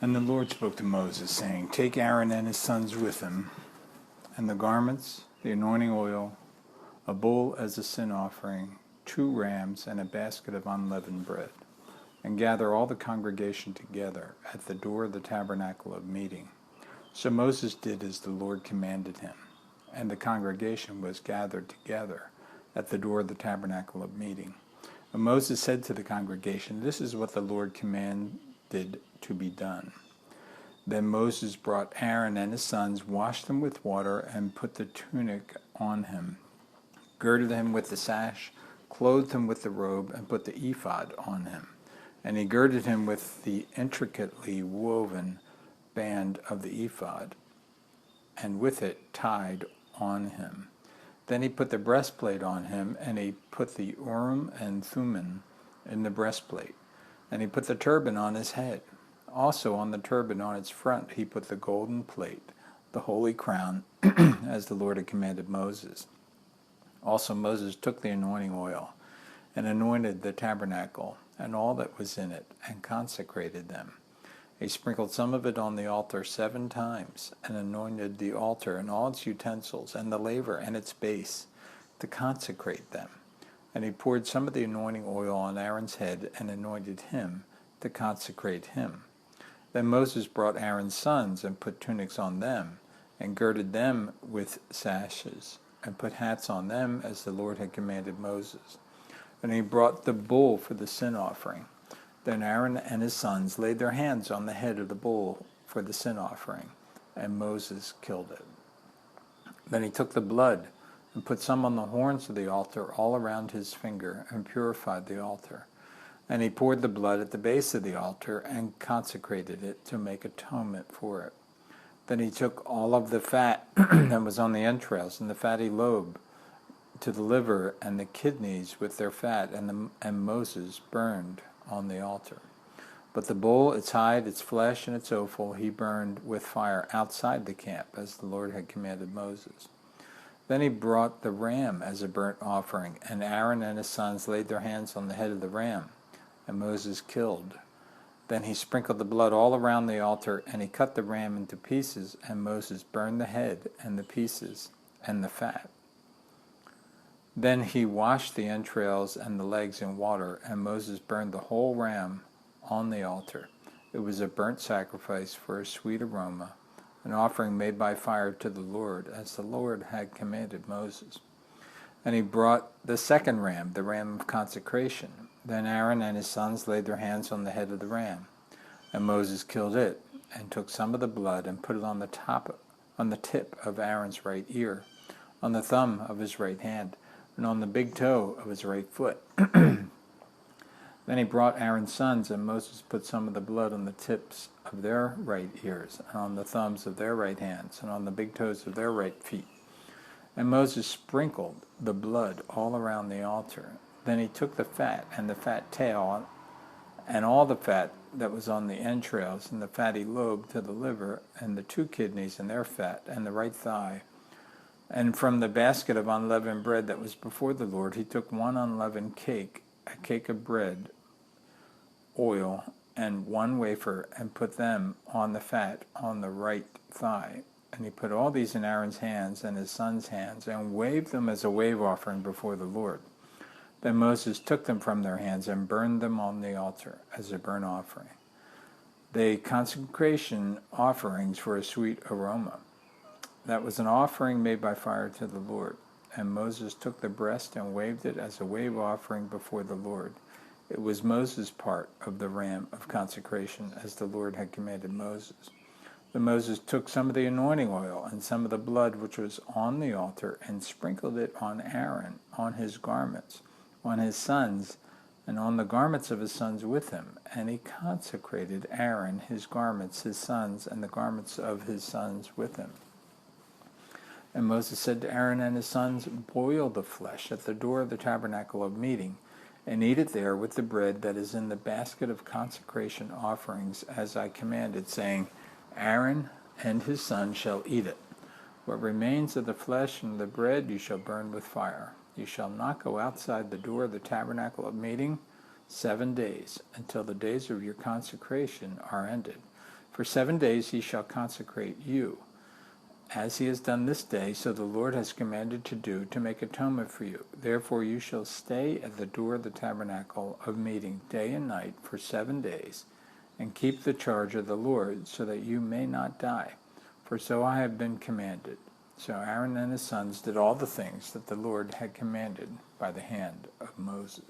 And the Lord spoke to Moses, saying, Take Aaron and his sons with him, and the garments, the anointing oil, a bull as a sin offering, 2 rams, and a basket of unleavened bread, and gather all the congregation together at the door of the tabernacle of meeting. So Moses did as the Lord commanded him, and the congregation was gathered together at the door of the tabernacle of meeting. And Moses said to the congregation, This is what the Lord commanded to be done. Then Moses brought Aaron and his sons, washed them with water, and put the tunic on him, girded him with the sash, clothed him with the robe, and put the ephod on him. And he girded him with the intricately woven band of the ephod, and with it tied on him. Then he put the breastplate on him, and he put the Urim and Thummim in the breastplate. And he put the turban on his head. Also on the turban on its front he put the golden plate, the holy crown, as the Lord had commanded Moses. Also Moses took the anointing oil, and anointed the tabernacle, and all that was in it, and consecrated them. He sprinkled some of it on the altar 7 times, and anointed the altar and all its utensils, and the laver and its base, to consecrate them. And he poured some of the anointing oil on Aaron's head, and anointed him, to consecrate him. Then Moses brought Aaron's sons, and put tunics on them, and girded them with sashes, and put hats on them, as the Lord had commanded Moses. And he brought the bull for the sin offering. Then Aaron and his sons laid their hands on the head of the bull for the sin offering, and Moses killed it. Then he took the blood, and put some on the horns of the altar all around his finger, and purified the altar. And he poured the blood at the base of the altar, and consecrated it to make atonement for it. Then he took all of the fat that was on the entrails, and the fatty lobe, to the liver, and the kidneys with their fat, and Moses burned on the altar. But the bull, its hide, its flesh, and its offal, he burned with fire outside the camp, as the Lord had commanded Moses. Then he brought the ram as a burnt offering, and Aaron and his sons laid their hands on the head of the ram, and Moses killed. Then he sprinkled the blood all around the altar, and he cut the ram into pieces, and Moses burned the head and the pieces and the fat. Then he washed the entrails and the legs in water, and Moses burned the whole ram on the altar. It was a burnt sacrifice for a sweet aroma, an offering made by fire to the Lord, as the Lord had commanded Moses. And he brought the second ram, the ram of consecration. Then Aaron and his sons laid their hands on the head of the ram, and Moses killed it, and took some of the blood, and put it on the tip of Aaron's right ear, on the thumb of his right hand, and on the big toe of his right foot. Then he brought Aaron's sons, and Moses put some of the blood on the tips of their right ears, and on the thumbs of their right hands, and on the big toes of their right feet. And Moses sprinkled the blood all around the altar. Then he took the fat, and the fat tail, and all the fat that was on the entrails, and the fatty lobe to the liver, and the 2 kidneys and their fat, and the right thigh. And from the basket of unleavened bread that was before the Lord, he took 1 unleavened cake, a cake of bread, oil, and 1 wafer, and put them on the fat on the right thigh. And he put all these in Aaron's hands and his sons' hands, and waved them as a wave offering before the Lord. Then Moses took them from their hands, and burned them on the altar as a burnt offering. They consecration offerings for a sweet aroma. That was an offering made by fire to the Lord. And Moses took the breast, and waved it as a wave offering before the Lord. It was Moses' part of the ram of consecration, as the Lord had commanded Moses. Then Moses took some of the anointing oil, and some of the blood which was on the altar, and sprinkled it on Aaron, on his garments, on his sons, and on the garments of his sons with him. And he consecrated Aaron, his garments, his sons, and the garments of his sons with him. And Moses said to Aaron and his sons, Boil the flesh at the door of the tabernacle of meeting, and eat it there with the bread that is in the basket of consecration offerings, as I commanded, saying, Aaron and his sons shall eat it. What remains of the flesh and the bread you shall burn with fire. You shall not go outside the door of the tabernacle of meeting 7 days, until the days of your consecration are ended. For 7 days he shall consecrate you, as he has done this day, so the Lord has commanded to do, to make atonement for you. Therefore you shall stay at the door of the tabernacle of meeting day and night for 7 days, and keep the charge of the Lord, so that you may not die. For so I have been commanded. So Aaron and his sons did all the things that the Lord had commanded by the hand of Moses.